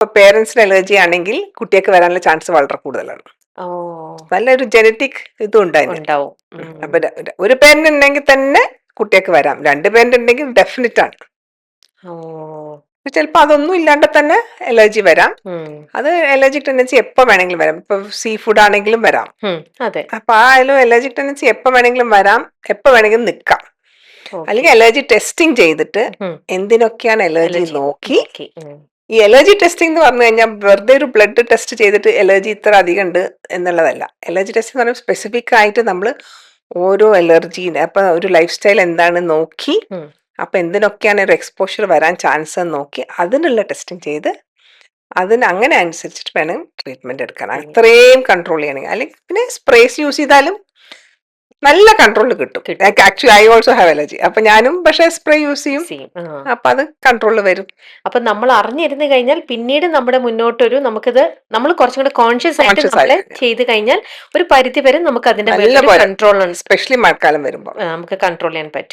ഇപ്പൊ പേരൻസിന് അലർജി ആണെങ്കിൽ കുട്ടിയൊക്കെ വരാനുള്ള ചാൻസ് വളരെ കൂടുതലാണ്. ഓ, നല്ലൊരു ജനറ്റിക് ഇതും ഉണ്ട് അതിന്. ഉണ്ടാവും. അപ്പൊ ഒരു പേരന്റ് ഉണ്ടെങ്കിൽ തന്നെ കുട്ടിയൊക്കെ വരാം. 2 പേരന്റ് ഉണ്ടെങ്കിൽ ഡെഫിനറ്റ് ആണ്. ഓ, ചിലപ്പോ അതൊന്നും ഇല്ലാണ്ട് തന്നെ അലർജി വരാം. അത് അലർജിക് ടെൻഡൻസി എപ്പോ വേണമെങ്കിലും വരാം. ഇപ്പൊ സീ ഫുഡ് ആണെങ്കിലും വരാം. അതെ. അപ്പൊ ആ അലർജിക് ടെൻഡൻസി എപ്പോ വേണമെങ്കിലും വരാം, എപ്പോ വേണമെങ്കിലും നിൽക്കാം. ഓക്കെ. അല്ലെങ്കിൽ അലർജി ടെസ്റ്റിംഗ് ചെയ്തിട്ട് എന്തിനൊക്കെയാണ് അലർജി നോക്കി. നോക്കി. ഈ അലർജി ടെസ്റ്റിംഗ് എന്ന് പറഞ്ഞു കഴിഞ്ഞാൽ വെറുതെ ഒരു ബ്ലഡ് ടെസ്റ്റ് ചെയ്തിട്ട് അലർജി ഇത്ര അധികം ഉണ്ട് എന്നുള്ളതല്ല. അലർജി ടെസ്റ്റ് എന്ന് പറയുമ്പോൾ സ്പെസിഫിക് ആയിട്ട് നമ്മൾ ഓരോ അലർജീനെ അപ്പൊ ഒരു ലൈഫ് സ്റ്റൈൽ എന്താണ് നോക്കി, അപ്പൊ എന്തിനൊക്കെയാണ് ഒരു എക്സ്പോഷർ വരാൻ ചാൻസ് എന്ന് നോക്കി അതിനുള്ള ടെസ്റ്റിംഗ് ചെയ്ത് അതിന് അങ്ങനെ അനുസരിച്ചിട്ട് വേണം ട്രീറ്റ്മെന്റ് എടുക്കാൻ. അത്രയും കൺട്രോൾ ചെയ്യണമെങ്കിൽ. അല്ലെങ്കിൽ പിന്നെ സ്പ്രേസ് യൂസ് ചെയ്താലും നല്ല കൺട്രോൾ കിട്ടും. Actually I also have allergy. അപ്പൊ ഞാനും പക്ഷെ സ്പ്രേ യൂസ് ചെയ്യും. അപ്പൊ അത് കൺട്രോളിൽ വരും. അപ്പൊ നമ്മൾ അറിഞ്ഞിരുന്നു കഴിഞ്ഞാൽ പിന്നീട് നമ്മുടെ മുന്നോട്ടൊരു നമുക്കിത് നമ്മൾ കുറച്ചും കൂടെ കോൺഷ്യസ് ആയിട്ട് നമ്മളെ ചെയ്ത് കഴിഞ്ഞാൽ ഒരു പരിധി വരെ നമുക്ക് അതിന്റെ കൺട്രോൾ, എസ്പെഷ്യലി മഴക്കാലം വരുമ്പോൾ നമുക്ക് കൺട്രോൾ ചെയ്യാൻ പറ്റും.